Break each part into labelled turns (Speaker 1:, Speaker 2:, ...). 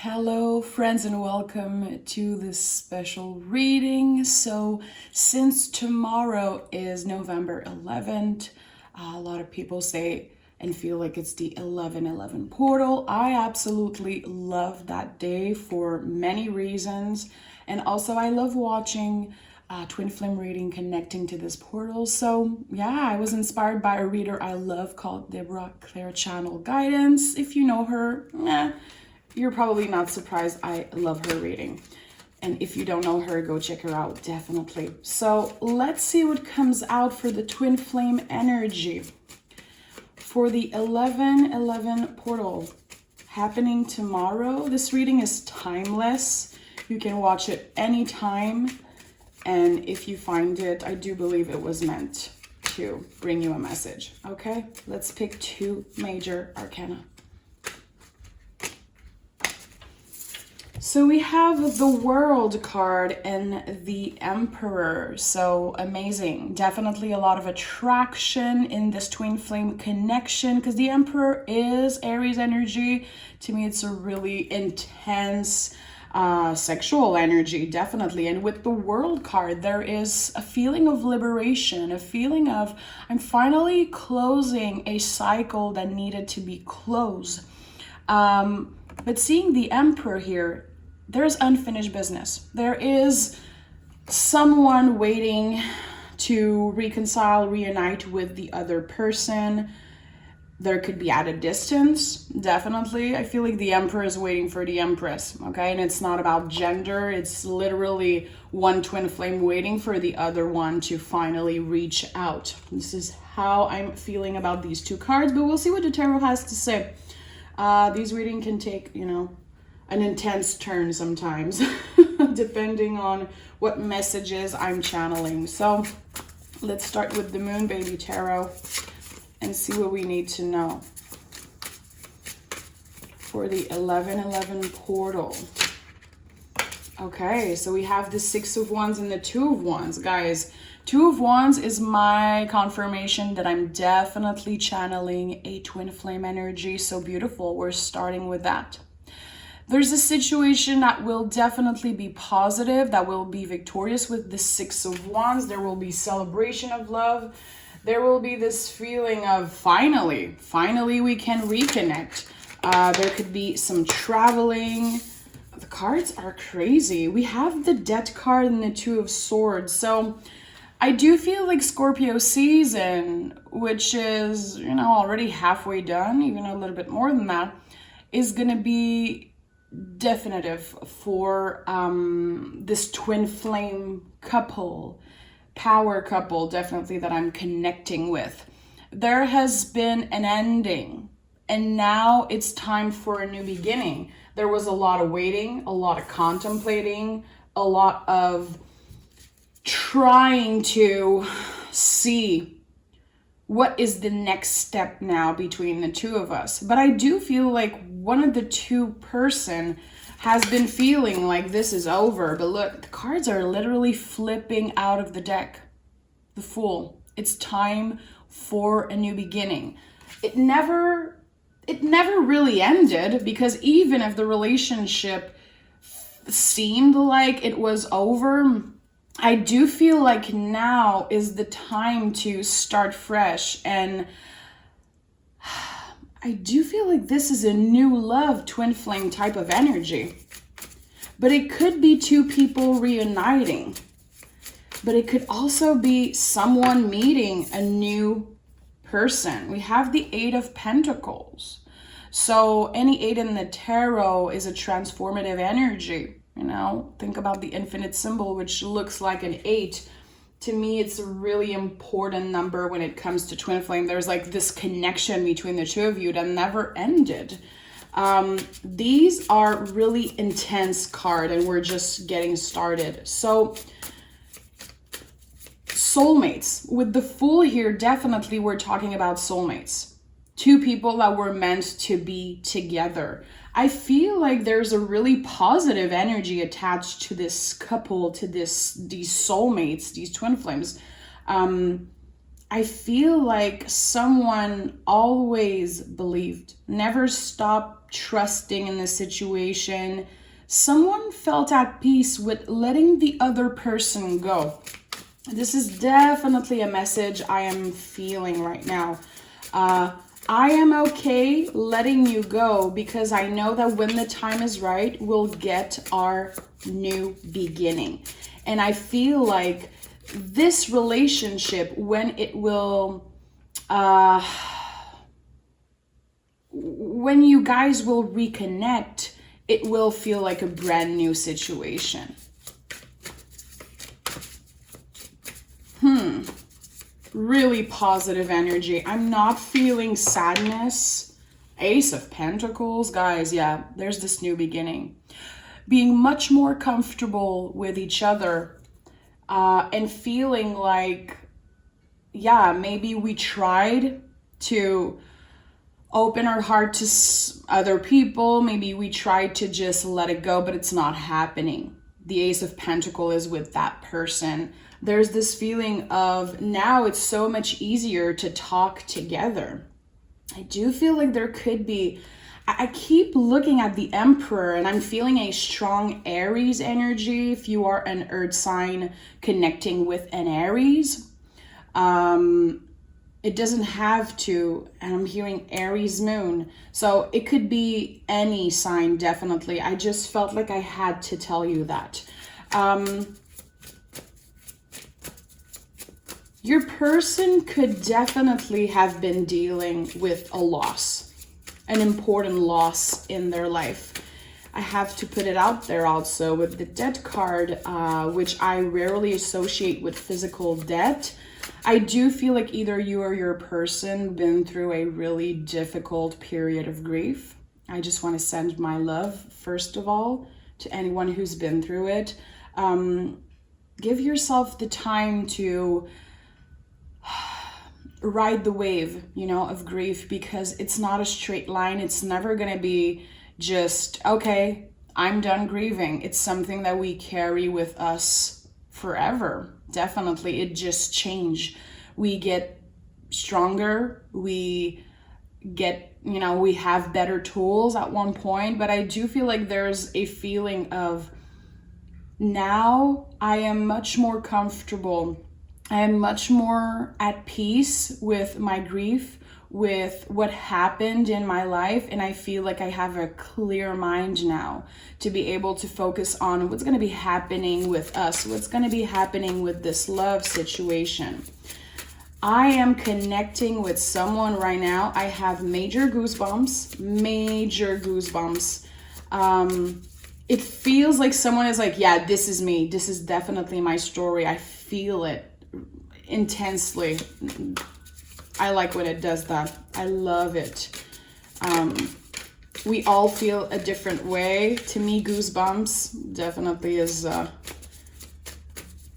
Speaker 1: Hello friends and welcome to this special reading. So since tomorrow is November 11th, a lot of people say and feel like it's the 11/11 portal. I absolutely love that day for many reasons. And also I love watching twin flame reading connecting to this portal. So yeah, I was inspired by a reader I love called Deborah Claire Channel Guidance. If you know her, you're probably not surprised. I love her reading. And if you don't know her, go check her out, definitely. So let's see what comes out for the twin flame energy. For the 11/11 portal happening tomorrow, this reading is timeless. You can watch it anytime. And if you find it, I do believe it was meant to bring you a message. Okay, let's pick two major arcana. So we have the World card and the Emperor. So amazing. Definitely a lot of attraction in this twin flame connection because the Emperor is Aries energy. To me, it's a really intense sexual energy, definitely. And with the World card, there is a feeling of liberation, a feeling of I'm finally closing a cycle that needed to be closed. But seeing the Emperor here, there's unfinished business. There is someone waiting to reconcile, reunite with the other person. There could be at a distance, definitely. I feel like the Emperor is waiting for the Empress, okay? And it's not about gender. It's literally one twin flame waiting for the other one to finally reach out. This is how I'm feeling about these two cards, but we'll see what the tarot has to say. These readings can take, an intense turn sometimes, depending on what messages I'm channeling. So let's start with the Moon Baby Tarot and see what we need to know for the 11/11 portal. Okay, so we have the Six of Wands and the Two of Wands. Guys, Two of Wands is my confirmation that I'm definitely channeling a twin flame energy. So beautiful. We're starting with that. There's a situation that will definitely be positive, that will be victorious with the Six of Wands. There will be celebration of love. There will be this feeling of finally we can reconnect. There could be some traveling. The cards are crazy. We have the Death card and the Two of Swords. So I do feel like Scorpio season, which is, already halfway done, even a little bit more than that, is going to be definitive for this twin flame couple, power couple, definitely, that I'm connecting with. There has been an ending, and now it's time for a new beginning. There was a lot of waiting, a lot of contemplating, a lot of trying to see what is the next step now between the two of us. But I do feel like one of the two person has been feeling like this is over. But look, the cards are literally flipping out of the deck. The Fool. It's time for a new beginning. It never really ended, because even if the relationship seemed like it was over, I do feel like now is the time to start fresh. And I do feel like this is a new love twin flame type of energy. But it could be two people reuniting. But it could also be someone meeting a new person. We have the Eight of Pentacles. So any eight in the tarot is a transformative energy. Think about the infinite symbol, which looks like an 8. To me, it's a really important number when it comes to twin flame. There's like this connection between the two of you that never ended. These are really intense cards, and we're just getting started. So soulmates. With the Fool here, definitely we're talking about soulmates. Two people that were meant to be together. I feel like there's a really positive energy attached to this couple, to these soulmates, these twin flames. I feel like someone always believed, never stopped trusting in the situation. Someone felt at peace with letting the other person go. This is definitely a message I am feeling right now. I am okay letting you go because I know that when the time is right, we'll get our new beginning. And I feel like this relationship, when it will, when you guys will reconnect, it will feel like a brand new situation. Really positive energy. I'm not feeling sadness. Ace of Pentacles, guys, yeah, there's this new beginning. Being much more comfortable with each other, and feeling like, yeah, maybe we tried to open our heart to other people. Maybe we tried to just let it go, but it's not happening. The Ace of Pentacles is with that person. There's this feeling of now it's so much easier to talk together. I do feel like there could be, I keep looking at the Emperor and I'm feeling a strong Aries energy. If you are an earth sign connecting with an Aries, it doesn't have to, and I'm hearing Aries moon. So it could be any sign, definitely. I just felt like I had to tell you that. Your person could definitely have been dealing with a loss, an important loss in their life. I have to put it out there also with the Death card, which I rarely associate with physical death. I do feel like either you or your person been through a really difficult period of grief. I just want to send my love, first of all, to anyone who's been through it. Give yourself the time to ride the wave, you know, of grief, because it's not a straight line. It's never going to be just, okay, I'm done grieving. It's something that we carry with us forever. Definitely. It just change. We get stronger. We get, you know, we have better tools at one point, but I do feel like there's a feeling of now I am much more comfortable. I am much more at peace with my grief, with what happened in my life. And I feel like I have a clear mind now to be able to focus on what's going to be happening with us, what's going to be happening with this love situation. I am connecting with someone right now. I have major goosebumps, major goosebumps. It feels like someone is like, yeah, this is me. This is definitely my story. I feel it intensely. I like when it does that. I love it. We all feel a different way. To me, goosebumps definitely is a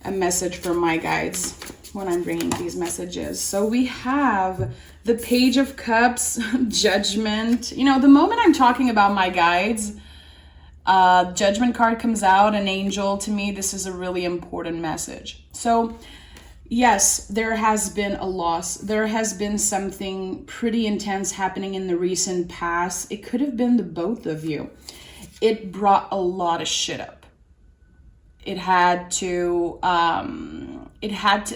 Speaker 1: message from my guides when I'm bringing these messages. So we have the Page of Cups, Judgment. You know, the moment I'm talking about my guides, Judgment card comes out, an angel. To me, this is a really important message. So yes, there has been a loss. There has been something pretty intense happening in the recent past. It could have been the both of you. It brought a lot of shit up. It had to, a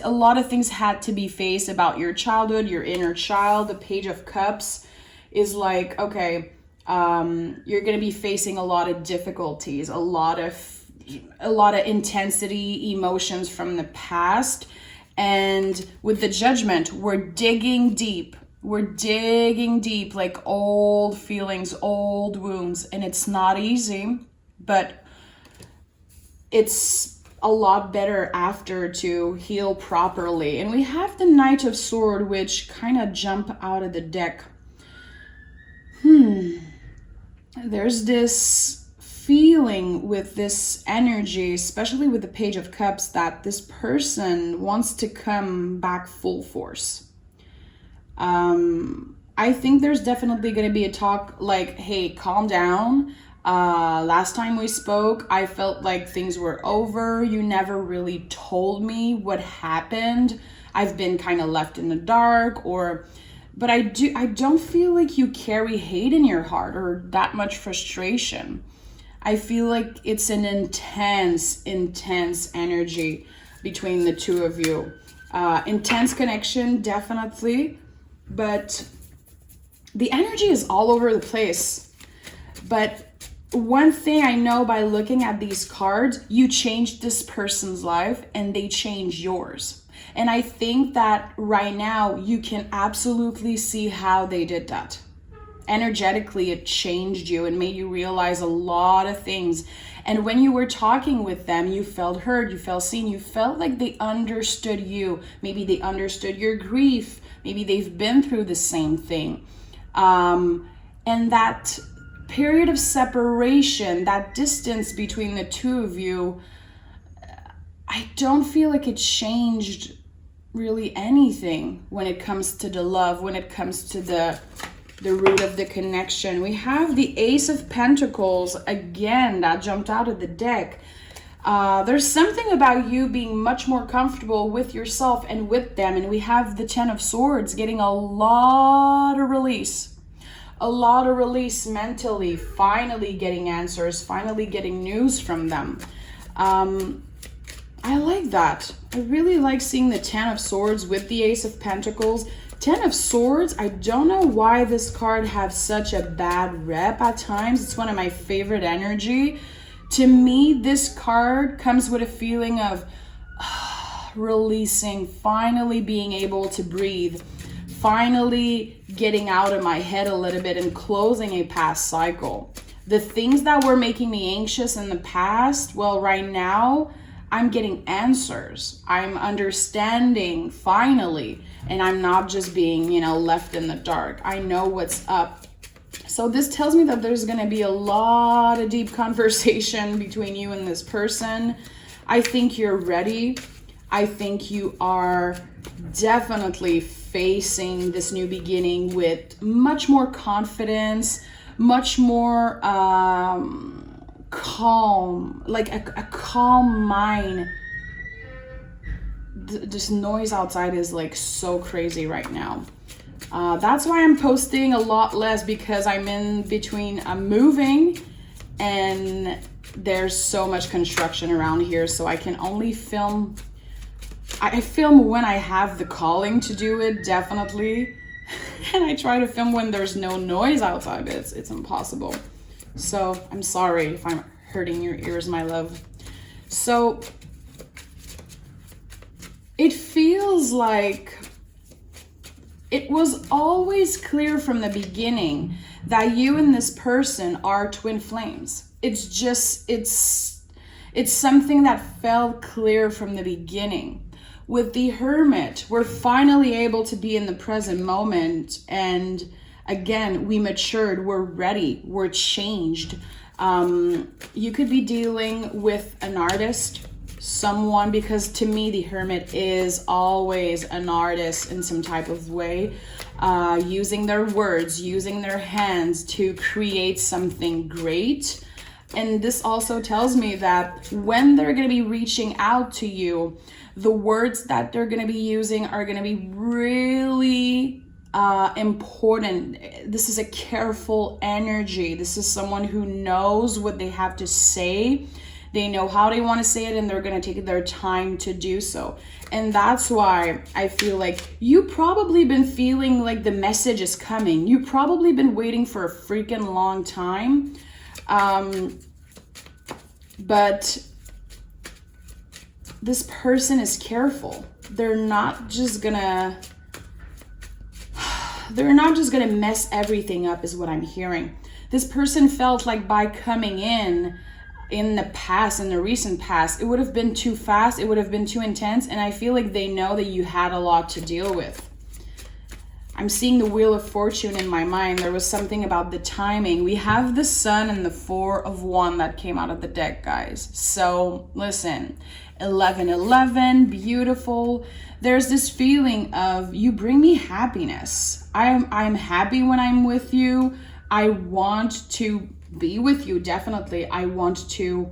Speaker 1: lot of things had to be faced about your childhood, your inner child. The Page of Cups is like, okay, you're going to be facing a lot of difficulties, a lot of intensity, emotions from the past. And with the Judgment, we're digging deep. We're digging deep, like old feelings, old wounds. And it's not easy, but it's a lot better after to heal properly. And we have the Knight of Swords, which kind of jump out of the deck. There's this feeling with this energy, especially with the Page of Cups, that this person wants to come back full force. I think there's definitely going to be a talk like, hey, calm down. Last time we spoke, I felt like things were over. You never really told me what happened. I've been kind of left in the dark, but I don't feel like you carry hate in your heart or that much frustration. I feel like it's an intense energy between the two of you. Intense connection, definitely, but the energy is all over the place. But one thing I know by looking at these cards, you changed this person's life and they changed yours. And I think that right now you can absolutely see how they did that. Energetically, it changed you and made you realize a lot of things. And when you were talking with them, you felt heard, you felt seen, you felt like they understood you. Maybe they understood your grief. Maybe they've been through the same thing. And that period of separation, that distance between the two of you, I don't feel like it changed really anything when it comes to the love, when it comes to the root of the connection. We have the Ace of Pentacles again that jumped out of the deck. There's something about you being much more comfortable with yourself and with them. And we have the Ten of Swords getting a lot of release. A lot of release mentally, finally getting answers, finally getting news from them. I like that. I really like seeing the Ten of Swords with the Ace of Pentacles. Ten of Swords, I don't know why this card has such a bad rep at times. It's one of my favorite energy. To me, this card comes with a feeling of releasing, finally being able to breathe, finally getting out of my head a little bit and closing a past cycle. The things that were making me anxious in the past, well, right now, I'm getting answers. I'm understanding finally, and I'm not just being, left in the dark. I know what's up. So this tells me that there's going to be a lot of deep conversation between you and this person. I think you're ready. I think you are definitely facing this new beginning with much more confidence, much more calm, like a calm mind. This noise outside is like so crazy right now. That's why I'm posting a lot less, because I'm in between moving and there's so much construction around here, so I can only film. I film when I have the calling to do it, definitely. And I try to film when there's no noise outside. It's impossible. So I'm sorry if I'm hurting your ears, my love. So it feels like it was always clear from the beginning that you and this person are twin flames. It's just, it's something that felt clear from the beginning. With the Hermit, we're finally able to be in the present moment. And again, we matured, we're ready, we're changed. You could be dealing with an artist, someone, because to me, the Hermit is always an artist in some type of way, using their words, using their hands to create something great. And this also tells me that when they're going to be reaching out to you, the words that they're going to be using are going to be really important. This is a careful energy. This is someone who knows what they have to say. They know how they want to say it, and they're going to take their time to do so. And that's why I feel like you've probably been feeling like the message is coming. You've probably been waiting for a freaking long time. But this person is careful. They're not just gonna mess everything up, is what I'm hearing. This person felt like by coming in the past, in the recent past, it would have been too fast, it would have been too intense, and I feel like they know that you had a lot to deal with. I'm seeing the Wheel of Fortune in my mind. There was something about the timing. We have the Sun and the Four of Wands that came out of the deck, guys. So listen, 11-11, beautiful. There's this feeling of you bring me happiness. I'm happy when I'm with you. I want to be with you, definitely. I want to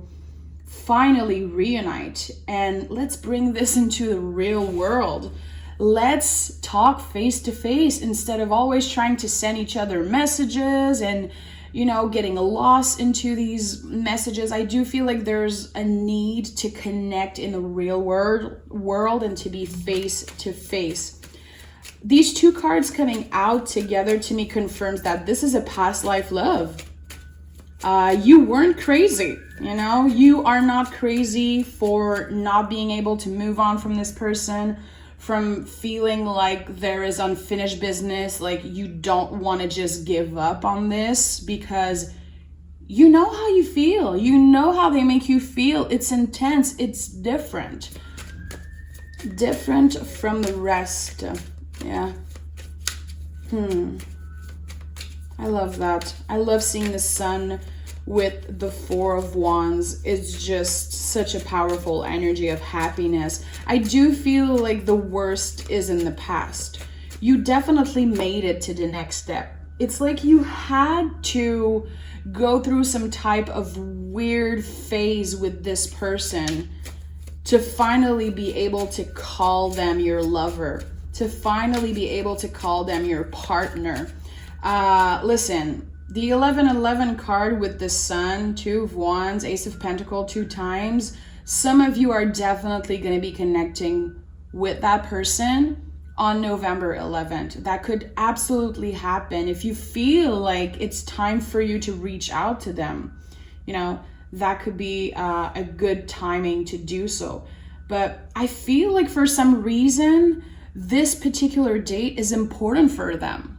Speaker 1: finally reunite. And let's bring this into the real world. let's talk face to face instead of always trying to send each other messages and, you know, getting lost into these messages. I do feel like there's a need to connect in the real world and to be face to face. These two cards coming out together to me confirms that this is a past life love. You weren't crazy, you know? You are not crazy for not being able to move on from this person, from feeling like there is unfinished business, like you don't want to just give up on this because you know how you feel. You know how they make you feel. It's intense. It's different. Different from the rest. Yeah. I love that. I love seeing the sun with the Four of Wands. It's just such a powerful energy of happiness. I do feel like the worst is in the past. You definitely made it to the next step. It's like you had to go through some type of weird phase with this person to finally be able to call them your lover, to finally be able to call them your partner. Listen, the 1111 card with the Sun, Two of Wands, Ace of Pentacles 2 times, some of you are definitely going to be connecting with that person on November 11th. That could absolutely happen. If you feel like it's time for you to reach out to them, you know, that could be a good timing to do so. But I feel like for some reason, this particular date is important for them.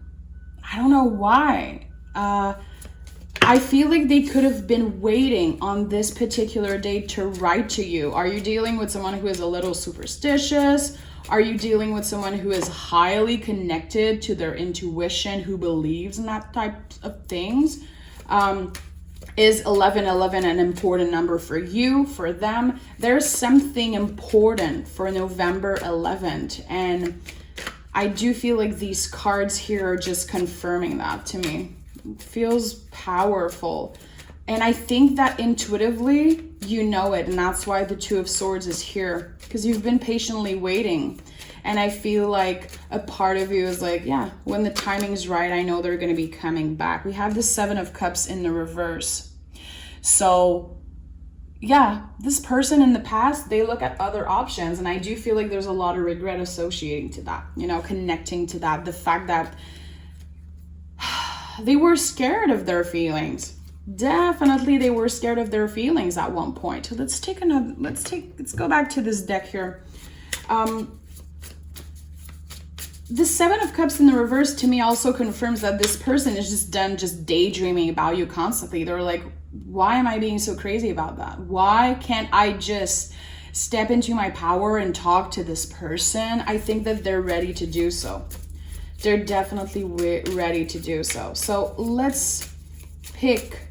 Speaker 1: I don't know why. I feel like they could have been waiting on this particular date to write to you. Are you dealing with someone who is a little superstitious? Are you dealing with someone who is highly connected to their intuition, who believes in that type of things? Is 1111 an important number for you, for them? There's something important for November 11th. And I do feel like these cards here are just confirming that to me. It feels powerful. And I think that intuitively, you know it. And that's why the Two of Swords is here. Because you've been patiently waiting. And I feel like a part of you is like, yeah, when the timing's right, I know they're going to be coming back. We have the Seven of Cups in the reverse. So yeah, this person in the past, they look at other options. And I do feel like there's a lot of regret associating to that, you know, connecting to that. The fact that they were scared of their feelings. Definitely they were scared of their feelings at one point. So let's go back to this deck here. The Seven of Cups in the reverse to me also confirms that this person is just done just daydreaming about you constantly. They're like, why am I being so crazy about that? Why can't I just step into my power and talk to this person? I think that they're ready to do so. They're definitely ready to do so. So let's pick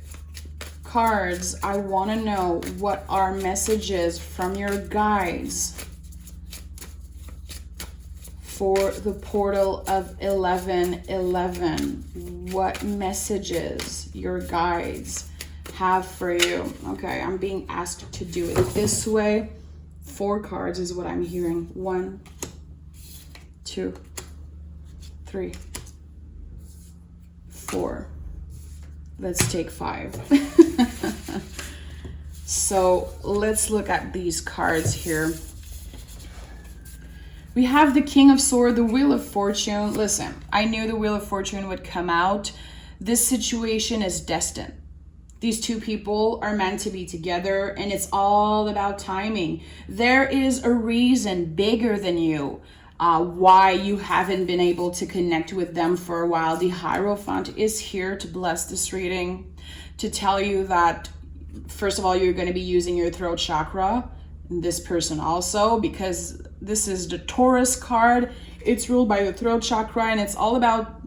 Speaker 1: cards. I want to know what are messages from your guides for the portal of 1111. What messages your guides have for you? Okay, I'm being asked to do it this way. 4 cards is what I'm hearing. 1, 2, 3, 4. Let's take 5. So let's look at these cards here. We have the King of Swords, the Wheel of Fortune. Listen, I knew the Wheel of Fortune would come out. This situation is destined. These two people are meant to be together, and it's all about timing. There is a reason bigger than you why you haven't been able to connect with them for a while. The Hierophant is here to bless this reading, to tell you that, first of all, you're going to be using your throat chakra, and this person also, because this is the Taurus card. It's ruled by the throat chakra, and it's all about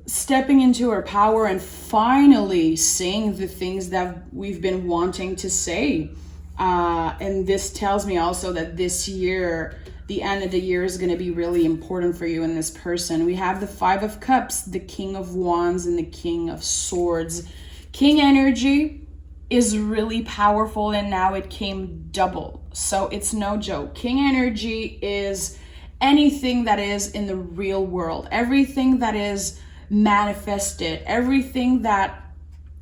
Speaker 1: stepping into our power and finally saying the things that we've been wanting to say. And this tells me also that this year, the end of the year, is going to be really important for you and this person. We have the 5 of Cups, the King of Wands, and the King of Swords. King energy is really powerful, and now it came double. So it's no joke. King energy is anything that is in the real world, everything that is manifested, everything that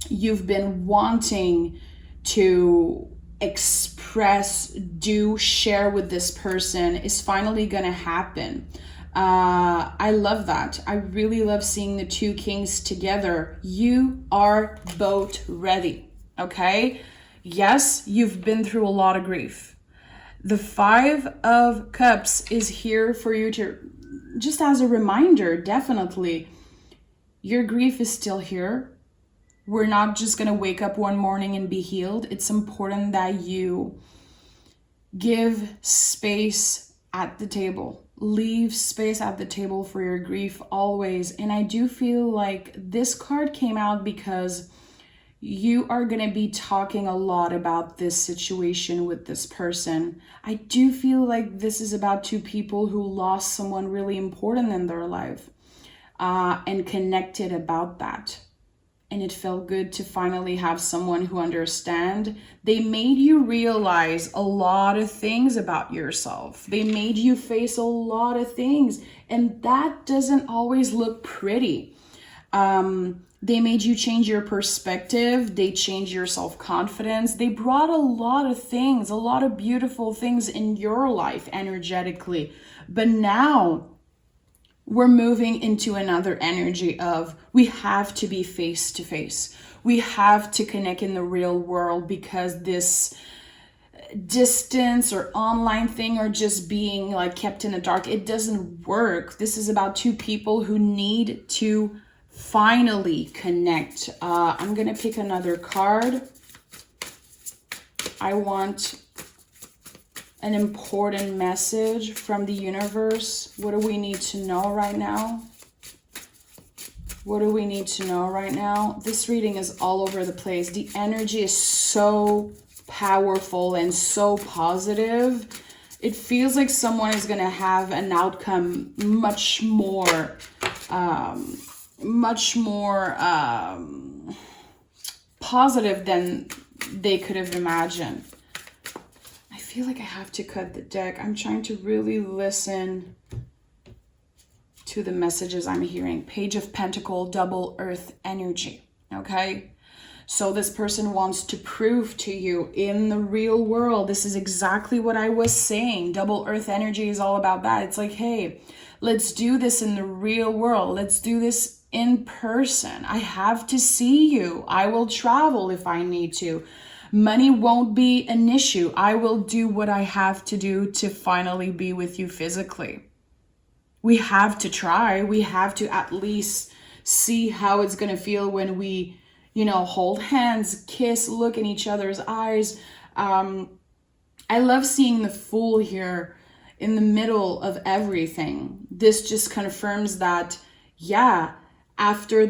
Speaker 1: you've been wanting to express, do, share with this person is finally gonna happen. I love that. I really love seeing the two kings together. You are both ready, okay? Yes, you've been through a lot of grief. The 5 of Cups is here for you to, just as a reminder, definitely, your grief is still here. We're not just going to wake up one morning and be healed. It's important that you give space at the table. Leave space at the table for your grief always. And I do feel like this card came out because you are going to be talking a lot about this situation with this person. I do feel like this is about two people who lost someone really important in their life and connected about that. And it felt good to finally have someone who understands. They made you realize a lot of things about yourself. They made you face a lot of things. And that doesn't always look pretty. They made you change your perspective. They changed your self-confidence. They brought a lot of things, a lot of beautiful things in your life energetically. But now we're moving into another energy of we have to be face to face. We have to connect in the real world because this distance or online thing or just being like kept in the dark, it doesn't work. This is about two people who need to finally connect. I'm gonna pick another card. I want an important message from the universe. What do we need to know right now? What do we need to know right now? This reading is all over the place. The energy is so powerful and so positive. It feels like someone is gonna have an outcome much more positive than they could have imagined. I feel like I have to cut the deck. I'm trying to really listen to the messages I'm hearing. Page of Pentacles, double earth energy, okay? So this person wants to prove to you in the real world, this is exactly what I was saying. Double earth energy is all about that. It's like, hey, let's do this in the real world. Let's do this in person. I have to see you. I will travel if I need to. Money won't be an issue. I will do what I have to do to finally be with you physically. We have to try. We have to at least see how it's going to feel when we, hold hands, kiss, look in each other's eyes. I love seeing the Fool here in the middle of everything. This just confirms that, after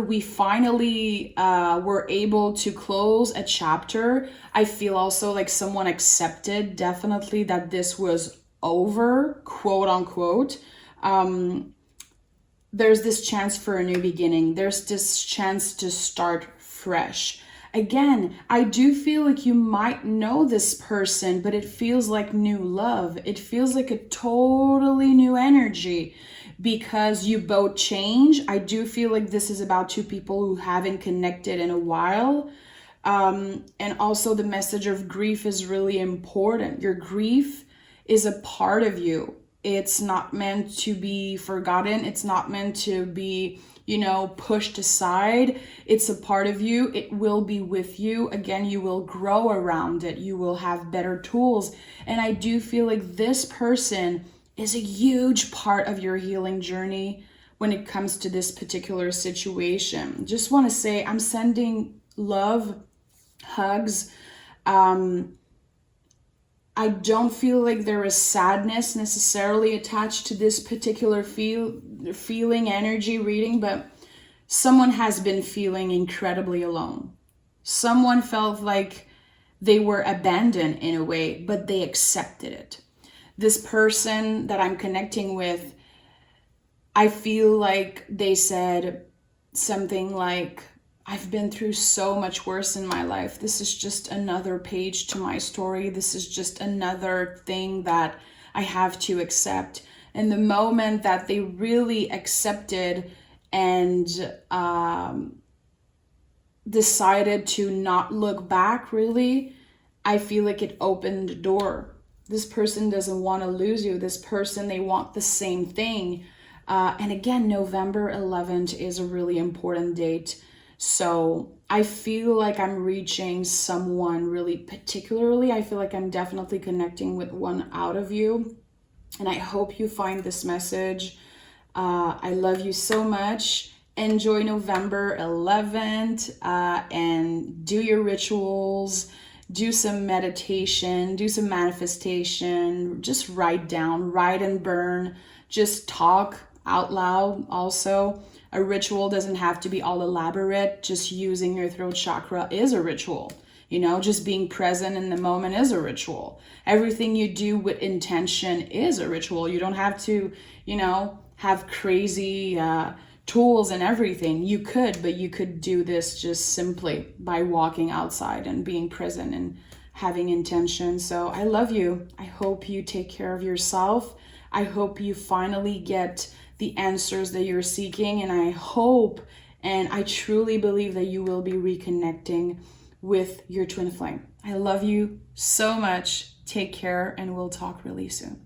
Speaker 1: we finally were able to close a chapter, I feel also like someone accepted definitely that this was over, quote unquote. There's this chance for a new beginning. There's this chance to start fresh. Again, I do feel like you might know this person, but it feels like new love. It feels like a totally new energy because you both change. I do feel like this is about two people who haven't connected in a while. And also the message of grief is really important. Your grief is a part of you. It's not meant to be forgotten. It's not meant to be, pushed aside. It's a part of you. It will be with you. Again, you will grow around it. You will have better tools. And I do feel like this person is a huge part of your healing journey when it comes to this particular situation. Just want to say I'm sending love, hugs. I don't feel like there is sadness necessarily attached to this particular feeling energy reading, but someone has been feeling incredibly alone. Someone felt like they were abandoned in a way, but they accepted it. This person that I'm connecting with, I feel like they said something like, I've been through so much worse in my life. This is just another page to my story. This is just another thing that I have to accept. And the moment that they really accepted and decided to not look back, really, I feel like it opened the door. This person doesn't want to lose you. This person, they want the same thing. And again, November 11th is a really important date. So I feel like I'm reaching someone really particularly. I feel like I'm definitely connecting with one out of you. And I hope you find this message. I love you so much. Enjoy November 11th and do your rituals. Do some meditation, do some manifestation, just write down, write and burn, just talk out loud. Also, a ritual doesn't have to be all elaborate. Just using your throat chakra is a ritual. You know, just being present in the moment is a ritual. Everything you do with intention is a ritual. You don't have to, you know, have crazy tools and everything. You could, but you could do this just simply by walking outside and being present and having intention. So I love you. I hope you take care of yourself. I hope you finally get the answers that you're seeking. And I hope and I truly believe that you will be reconnecting with your twin flame. I love you so much. Take care, and we'll talk really soon.